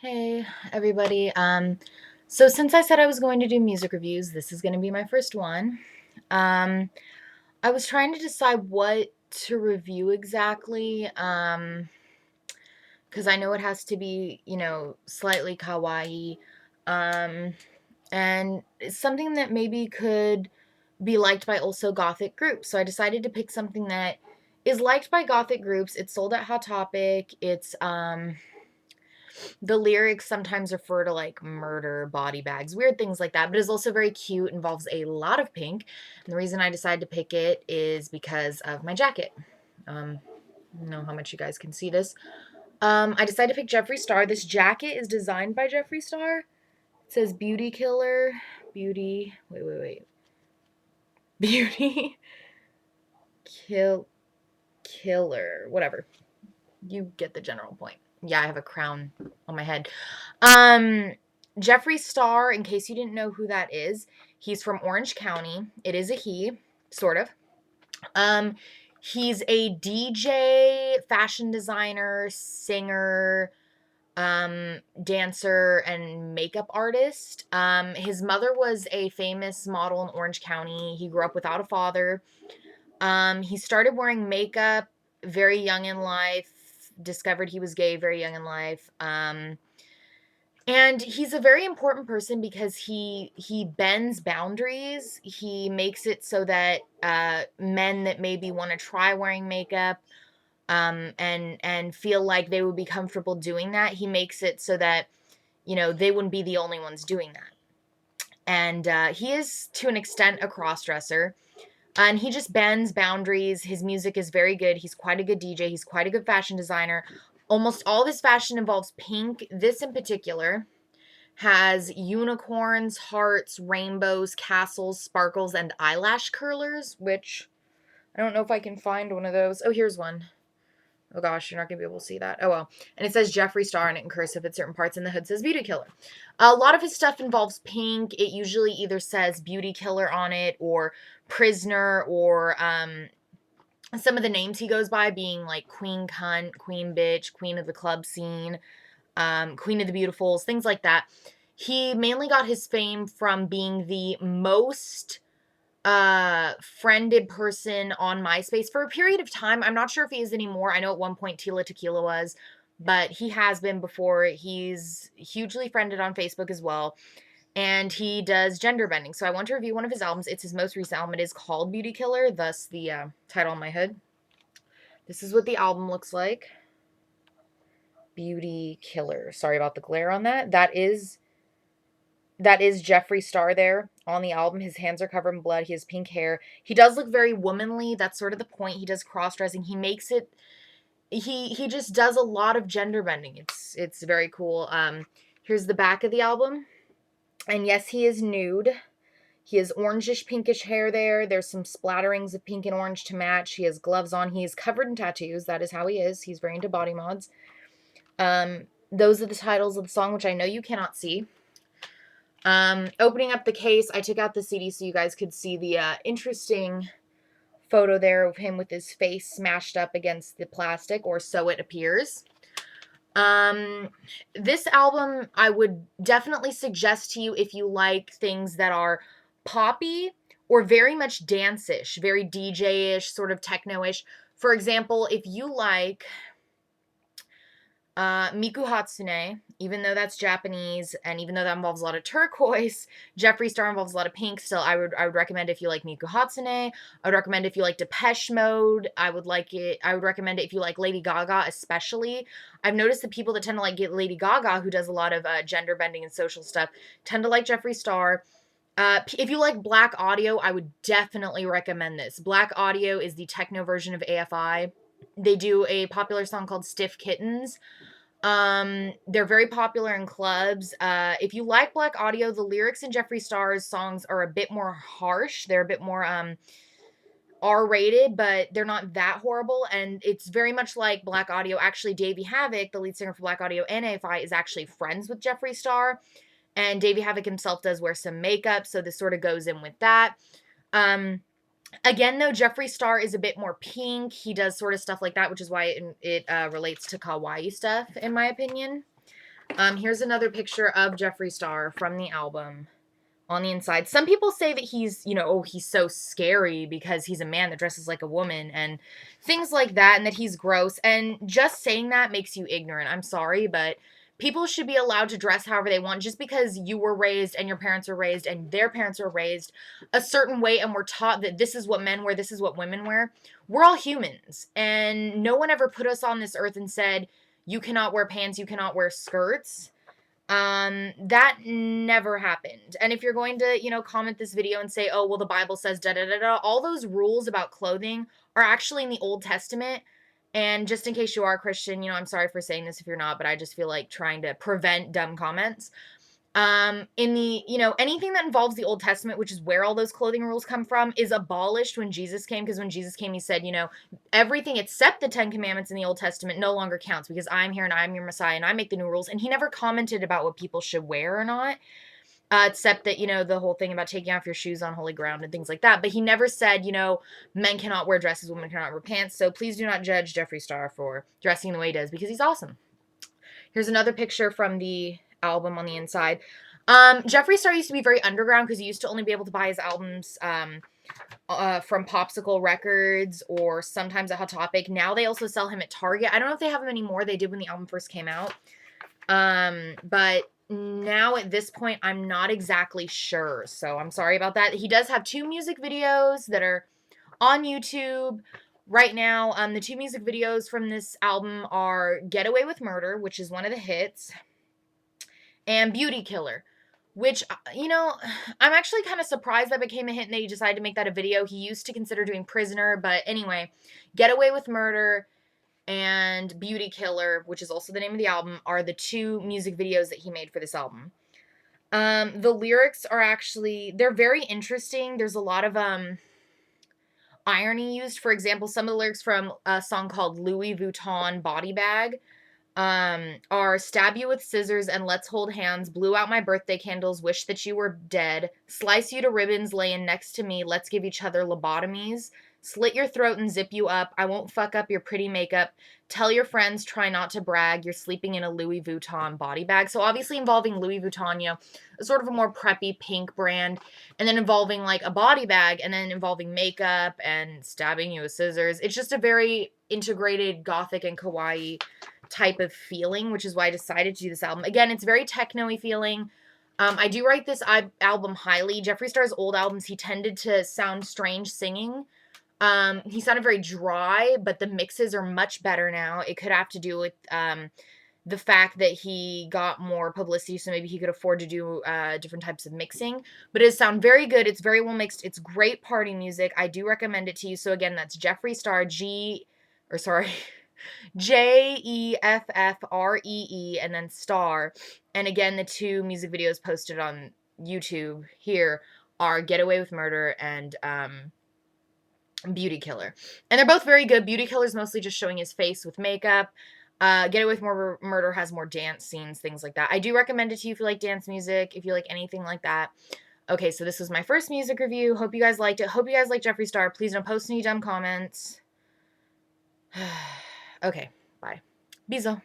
Hey, everybody. So since I said I was going to do music reviews, this is going to be my first one. Um, I was trying to decide what to review exactly, because I know it has to be, slightly kawaii, um, and it's something that maybe could be liked by also gothic groups. So I decided to pick something that is liked by gothic groups. It's sold at Hot Topic. The lyrics sometimes refer to like murder, body bags, weird things like that, but it's also very cute, involves a lot of pink. And the reason I decided to pick it is because of my jacket. I don't know how much you guys can see this. I decided to pick Jeffree Star. This jacket is designed by Jeffree Star. It says Beauty Killer. Beauty. Wait. Beauty Killer. Whatever. You get the general point. Yeah, I have a crown on my head. Um, Jeffree Star, in case you didn't know who that is, he's from Orange County. It is a he, sort of. Um, he's a DJ, fashion designer, singer, dancer, and makeup artist. His mother was a famous model in Orange County. He grew up without a father. He started wearing makeup very young in life, discovered he was gay very young in life. And he's a very important person because he bends boundaries. He makes it so that men that maybe want to try wearing makeup and feel like they would be comfortable doing that, he makes it so that they wouldn't be the only ones doing that. And he is to an extent a cross-dresser. And he just bends boundaries. His music is very good. He's quite a good DJ. He's quite a good fashion designer. Almost all of his fashion involves pink. This in particular has unicorns, hearts, rainbows, castles, sparkles, and eyelash curlers, which I don't know if I can find one of those. Oh, here's one. Oh gosh, you're not gonna be able to see that. Oh well. And it says Jeffree Star in it in cursive at certain parts, and the hood says Beauty Killer. A lot of his stuff involves pink. It usually either says Beauty Killer on it or Prisoner or some of the names he goes by being like Queen Cunt, Queen Bitch, Queen of the Club Scene, Queen of the Beautifuls, things like that. He mainly got his fame from being the most friended person on MySpace for a period of time. I'm not sure if he is anymore. I know at one point Tila Tequila was, but he has been before. He's hugely friended on Facebook as well. And he does gender bending. So I want to review one of his albums. It's his most recent album. It is called Beauty Killer, thus the title on my hood. This is what the album looks like. Beauty Killer. Sorry about the glare on that. That is Jeffree Star there on the album. His hands are covered in blood. He has pink hair. He does look very womanly. That's sort of the point. He does cross-dressing. He makes it he just does a lot of gender bending. It's very cool. Here's the back of the album. And yes, he is nude. He has orangish pinkish hair there. There's some splatterings of pink and orange to match. He has gloves on. He is covered in tattoos. That is how he is. He's very into body mods. Those are the titles of the song, which I know you cannot see. Opening up the case, I took out the CD so you guys could see the interesting photo there of him with his face smashed up against the plastic, or so it appears. This album I would definitely suggest to you if you like things that are poppy or very much dance-ish, very DJ-ish, sort of techno-ish. For example, if you like Miku Hatsune, even though that's Japanese, and even though that involves a lot of turquoise, Jeffree Star involves a lot of pink. Still, I would recommend if you like Miku Hatsune. I would recommend if you like Depeche Mode. I would recommend it if you like Lady Gaga, especially. I've noticed the people that tend to like get Lady Gaga, who does a lot of gender bending and social stuff, tend to like Jeffree Star. If you like Black Audio, I would definitely recommend this. Black Audio is the techno version of AFI. They do a popular song called Stiff Kittens. They're very popular in clubs. If you like Black Audio, the lyrics in Jeffree Star's songs are a bit more harsh. They're a bit more R-rated, but they're not that horrible. And it's very much like Black Audio. Actually, Davey Havok, the lead singer for Black Audio and AFI, is actually friends with Jeffree Star. And Davey Havok himself does wear some makeup, so this sort of goes in with that. Again, though, Jeffree Star is a bit more pink. He does sort of stuff like that, which is why it relates to kawaii stuff, in my opinion. Here's another picture of Jeffree Star from the album on the inside. Some people say that he's, oh, he's so scary because he's a man that dresses like a woman and things like that, and that he's gross. And just saying that makes you ignorant. I'm sorry, but people should be allowed to dress however they want. Just because you were raised and your parents were raised and their parents were raised a certain way and we're taught that this is what men wear, this is what women wear. We're all humans. And no one ever put us on this earth and said, you cannot wear pants, you cannot wear skirts. That never happened. And if you're going to, comment this video and say, oh, well, the Bible says da da da da, all those rules about clothing are actually in the Old Testament. And just in case you are a Christian, I'm sorry for saying this if you're not, but I just feel like trying to prevent dumb comments. In the, anything that involves the Old Testament, which is where all those clothing rules come from, is abolished when Jesus came. Because when Jesus came, he said, everything except the 10 Commandments in the Old Testament no longer counts because I'm here and I'm your Messiah and I make the new rules. And he never commented about what people should wear or not. Except that, the whole thing about taking off your shoes on holy ground and things like that. But he never said, men cannot wear dresses, women cannot wear pants. So please do not judge Jeffree Star for dressing the way he does because he's awesome. Here's another picture from the album on the inside. Jeffree Star used to be very underground because he used to only be able to buy his albums from Popsicle Records or sometimes at Hot Topic. Now they also sell him at Target. I don't know if they have him anymore. They did when the album first came out. But now at this point, I'm not exactly sure. So I'm sorry about that. He does have 2 music videos that are on YouTube right now. The 2 music videos from this album are Get Away with Murder, which is one of the hits, and Beauty Killer, which, I'm actually kind of surprised that became a hit and they decided to make that a video. He used to consider doing Prisoner, but anyway, Get Away with Murder and Beauty Killer, which is also the name of the album, are the 2 music videos that he made for this album. The lyrics are actually, they're very interesting. There's a lot of irony used. For example, some of the lyrics from a song called Louis Vuitton Body Bag are stab you with scissors and let's hold hands, blew out my birthday candles, wish that you were dead, slice you to ribbons laying next to me, let's give each other lobotomies, slit your throat and zip you up, I won't fuck up your pretty makeup, tell your friends, try not to brag, you're sleeping in a Louis Vuitton body bag. So obviously involving Louis Vuitton, sort of a more preppy pink brand, and then involving like a body bag, and then involving makeup and stabbing you with scissors. It's just a very integrated gothic and kawaii type of feeling, which is why I decided to do this album. Again, it's very techno-y feeling. I do rate this album highly. Jeffree Star's old albums, he tended to sound strange singing. He sounded very dry, but the mixes are much better now. It could have to do with the fact that he got more publicity, so maybe he could afford to do different types of mixing. But it does sound very good. It's very well mixed. It's great party music. I do recommend it to you. So again, that's Jeffree Star, Jeffree, and then Star. And again, the 2 music videos posted on YouTube here are Get Away with Murder and Beauty Killer. And they're both very good. Beauty Killer is mostly just showing his face with makeup. Get Away with Murder has more dance scenes, things like that. I do recommend it to you if you like dance music, if you like anything like that. Okay, so this was my first music review. Hope you guys liked it. Hope you guys like Jeffree Star. Please don't post any dumb comments. Okay, bye. Bisous.